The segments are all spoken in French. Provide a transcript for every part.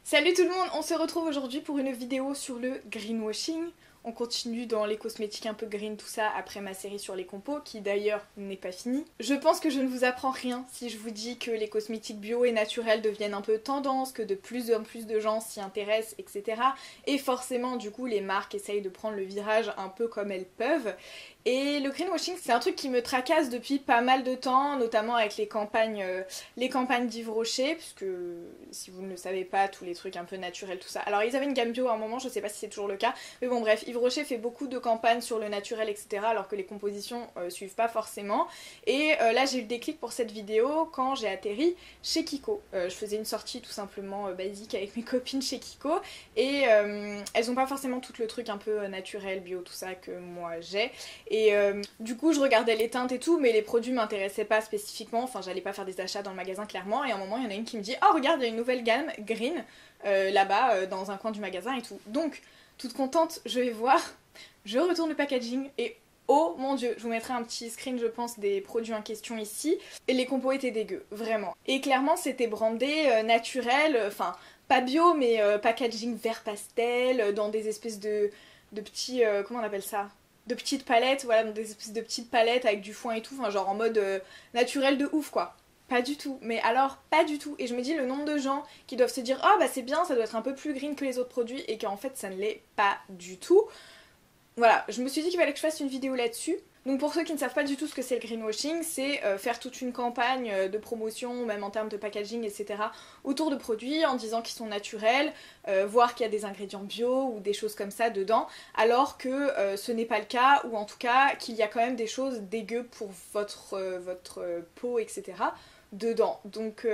Salut tout le monde, on se retrouve aujourd'hui pour une vidéo sur le greenwashing. On continue dans les cosmétiques un peu green, tout ça, après ma série sur les compos, qui d'ailleurs n'est pas finie. Je pense que je ne vous apprends rien si je vous dis que les cosmétiques bio et naturels deviennent un peu tendance, que de plus en plus de gens s'y intéressent, etc. Et forcément, du coup, les marques essayent de prendre le virage un peu comme elles peuvent. Et le greenwashing, c'est un truc qui me tracasse depuis pas mal de temps, notamment avec les campagnes d'Yves Rocher, puisque si vous ne le savez pas, tous les trucs un peu naturels, tout ça. Alors ils avaient une gamme bio à un moment, je sais pas si c'est toujours le cas, mais bon bref, Yves Rocher fait beaucoup de campagnes sur le naturel, etc. alors que les compositions suivent pas forcément. Et là j'ai eu le déclic pour cette vidéo quand j'ai atterri chez Kiko. Je faisais une sortie tout simplement basique avec mes copines chez Kiko, et elles ont pas forcément tout le truc un peu naturel, bio, tout ça que moi j'ai. Et du coup je regardais les teintes et tout, mais les produits m'intéressaient pas spécifiquement, enfin j'allais pas faire des achats dans le magasin clairement, et à un moment il y en a une qui me dit oh regarde il y a une nouvelle gamme green là-bas dans un coin du magasin et tout. Donc toute contente je vais voir, je retourne le packaging et oh mon dieu, je vous mettrai un petit screen je pense des produits en question ici, et les compos étaient dégueux, vraiment. Et clairement c'était brandé naturel, enfin pas bio mais packaging vert pastel, dans des espèces de petits, comment on appelle ça, de petites palettes, voilà, dans des espèces de petites palettes avec du foin et tout, enfin genre en mode naturel de ouf quoi. Pas du tout, mais alors pas du tout. Et je me dis le nombre de gens qui doivent se dire oh bah c'est bien, ça doit être un peu plus green que les autres produits, et qu'en fait ça ne l'est pas du tout. Voilà, je me suis dit qu'il fallait que je fasse une vidéo là-dessus. Donc pour ceux qui ne savent pas du tout ce que c'est le greenwashing, c'est faire toute une campagne de promotion, même en termes de packaging, etc. autour de produits en disant qu'ils sont naturels, voir qu'il y a des ingrédients bio ou des choses comme ça dedans, alors que ce n'est pas le cas, ou en tout cas qu'il y a quand même des choses dégueu pour votre peau, etc. dedans. Donc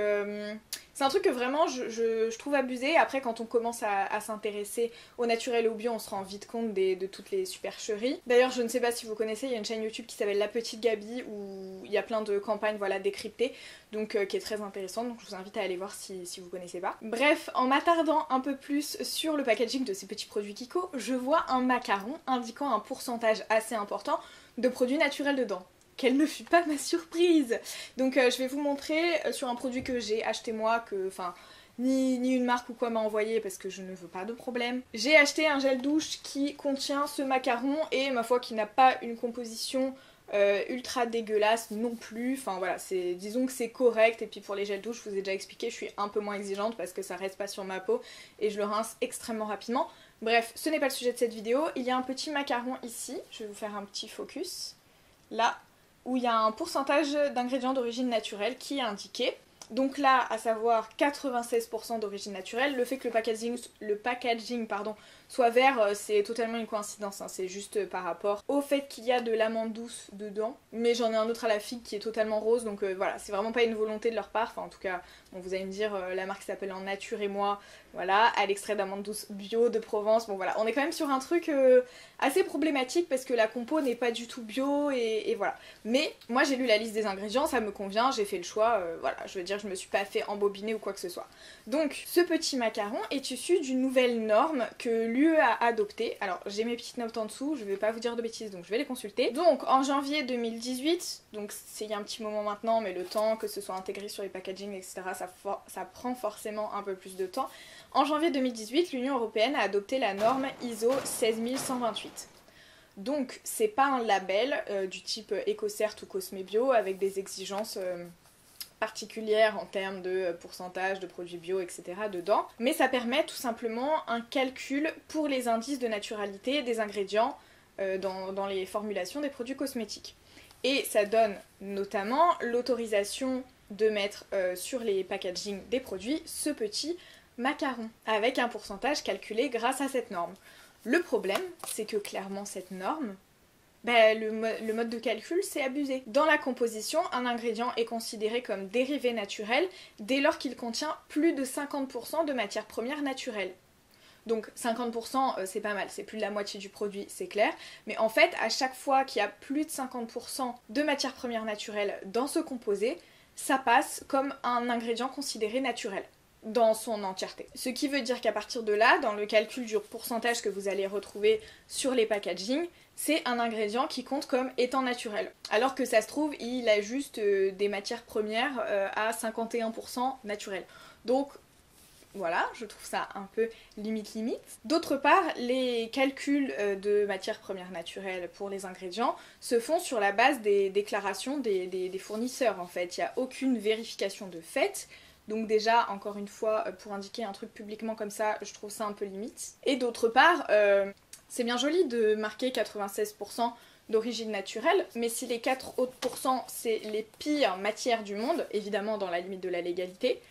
c'est un truc que vraiment je trouve abusé. Après quand on commence à s'intéresser au naturel et au bio, on se rend vite compte de toutes les supercheries. D'ailleurs je ne sais pas si vous connaissez, il y a une chaîne YouTube qui s'appelle La Petite Gabi où il y a plein de campagnes voilà, décryptées, donc qui est très intéressante, donc je vous invite à aller voir si vous connaissez pas. Bref, en m'attardant un peu plus sur le packaging de ces petits produits Kiko, je vois un macaron indiquant un pourcentage assez important de produits naturels dedans. Quelle ne fut pas ma surprise. Donc je vais vous montrer sur un produit que j'ai acheté moi, que enfin ni une marque ou quoi m'a envoyé parce que je ne veux pas de problème. J'ai acheté un gel douche qui contient ce macaron et ma foi qui n'a pas une composition ultra dégueulasse non plus. Enfin voilà, disons que c'est correct. Et puis pour les gels douche, je vous ai déjà expliqué, je suis un peu moins exigeante parce que ça reste pas sur ma peau et je le rince extrêmement rapidement. Bref, ce n'est pas le sujet de cette vidéo. Il y a un petit macaron ici, je vais vous faire un petit focus. Là, où il y a un pourcentage d'ingrédients d'origine naturelle qui est indiqué. Donc là, à savoir 96% d'origine naturelle. Le fait que le packaging soit vert, c'est totalement une coïncidence, hein. C'est juste par rapport au fait qu'il y a de l'amande douce dedans. Mais j'en ai un autre à la figue qui est totalement rose, donc voilà, c'est vraiment pas une volonté de leur part. Enfin en tout cas, bon, vous allez me dire, la marque s'appelle En Nature et Moi, voilà, à l'extrait d'amande douce bio de Provence. Bon voilà, on est quand même sur un truc assez problématique parce que la compo n'est pas du tout bio et voilà. Mais moi j'ai lu la liste des ingrédients, ça me convient, j'ai fait le choix, voilà, je veux dire je me suis pas fait embobiner ou quoi que ce soit. Donc ce petit macaron est issu d'une nouvelle norme que l'UE a adoptée. Alors j'ai mes petites notes en dessous, je vais pas vous dire de bêtises donc je vais les consulter. Donc en janvier 2018, donc c'est il y a un petit moment maintenant, mais le temps que ce soit intégré sur les packaging, etc. ça prend forcément un peu plus de temps. En janvier 2018, l'Union Européenne a adopté la norme ISO 16128. Donc c'est pas un label du type EcoCert ou Cosme Bio avec des exigences particulières en termes de pourcentage de produits bio, etc. dedans, mais ça permet tout simplement un calcul pour les indices de naturalité des ingrédients dans les formulations des produits cosmétiques. Et ça donne notamment l'autorisation de mettre sur les packaging des produits ce petit macaron, avec un pourcentage calculé grâce à cette norme. Le problème, c'est que clairement cette norme, le mode de calcul c'est abusé. Dans la composition, un ingrédient est considéré comme dérivé naturel dès lors qu'il contient plus de 50% de matières premières naturelles. Donc 50% c'est pas mal, c'est plus de la moitié du produit, c'est clair, mais en fait à chaque fois qu'il y a plus de 50% de matières premières naturelles dans ce composé, ça passe comme un ingrédient considéré naturel dans son entièreté. Ce qui veut dire qu'à partir de là, dans le calcul du pourcentage que vous allez retrouver sur les packaging, c'est un ingrédient qui compte comme étant naturel. Alors que ça se trouve, il a juste des matières premières à 51% naturelles. Donc voilà, je trouve ça un peu limite. D'autre part, les calculs de matières premières naturelles pour les ingrédients se font sur la base des déclarations des fournisseurs en fait. Il n'y a aucune vérification de fait. Donc déjà, encore une fois, pour indiquer un truc publiquement comme ça, je trouve ça un peu limite. Et d'autre part, c'est bien joli de marquer 96% d'origine naturelle, mais si les 4 autres pourcents c'est les pires matières du monde, évidemment dans la limite de la légalité,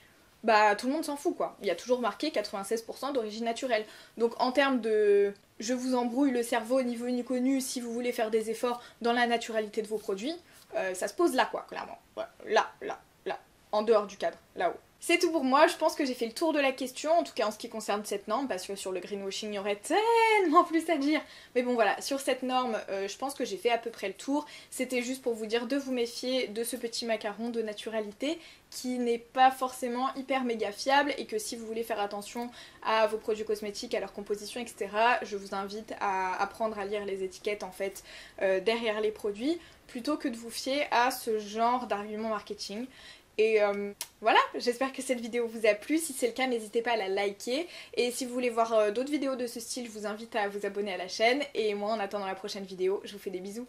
bah tout le monde s'en fout quoi. Il y a toujours marqué 96% d'origine naturelle. Donc en termes de je vous embrouille le cerveau niveau ni connu si vous voulez faire des efforts dans la naturalité de vos produits, ça se pose là quoi, clairement. Ouais, là, en dehors du cadre, là-haut. C'est tout pour moi, je pense que j'ai fait le tour de la question, en tout cas en ce qui concerne cette norme, parce que sur le greenwashing il y aurait tellement plus à dire. Mais bon voilà, sur cette norme, je pense que j'ai fait à peu près le tour. C'était juste pour vous dire de vous méfier de ce petit macaron de naturalité qui n'est pas forcément hyper méga fiable et que si vous voulez faire attention à vos produits cosmétiques, à leur composition, etc., je vous invite à apprendre à lire les étiquettes en fait derrière les produits plutôt que de vous fier à ce genre d'argument marketing. Et voilà, j'espère que cette vidéo vous a plu. Si c'est le cas, n'hésitez pas à la liker. Et si vous voulez voir d'autres vidéos de ce style, je vous invite à vous abonner à la chaîne. Et moi, en attendant la prochaine vidéo, je vous fais des bisous.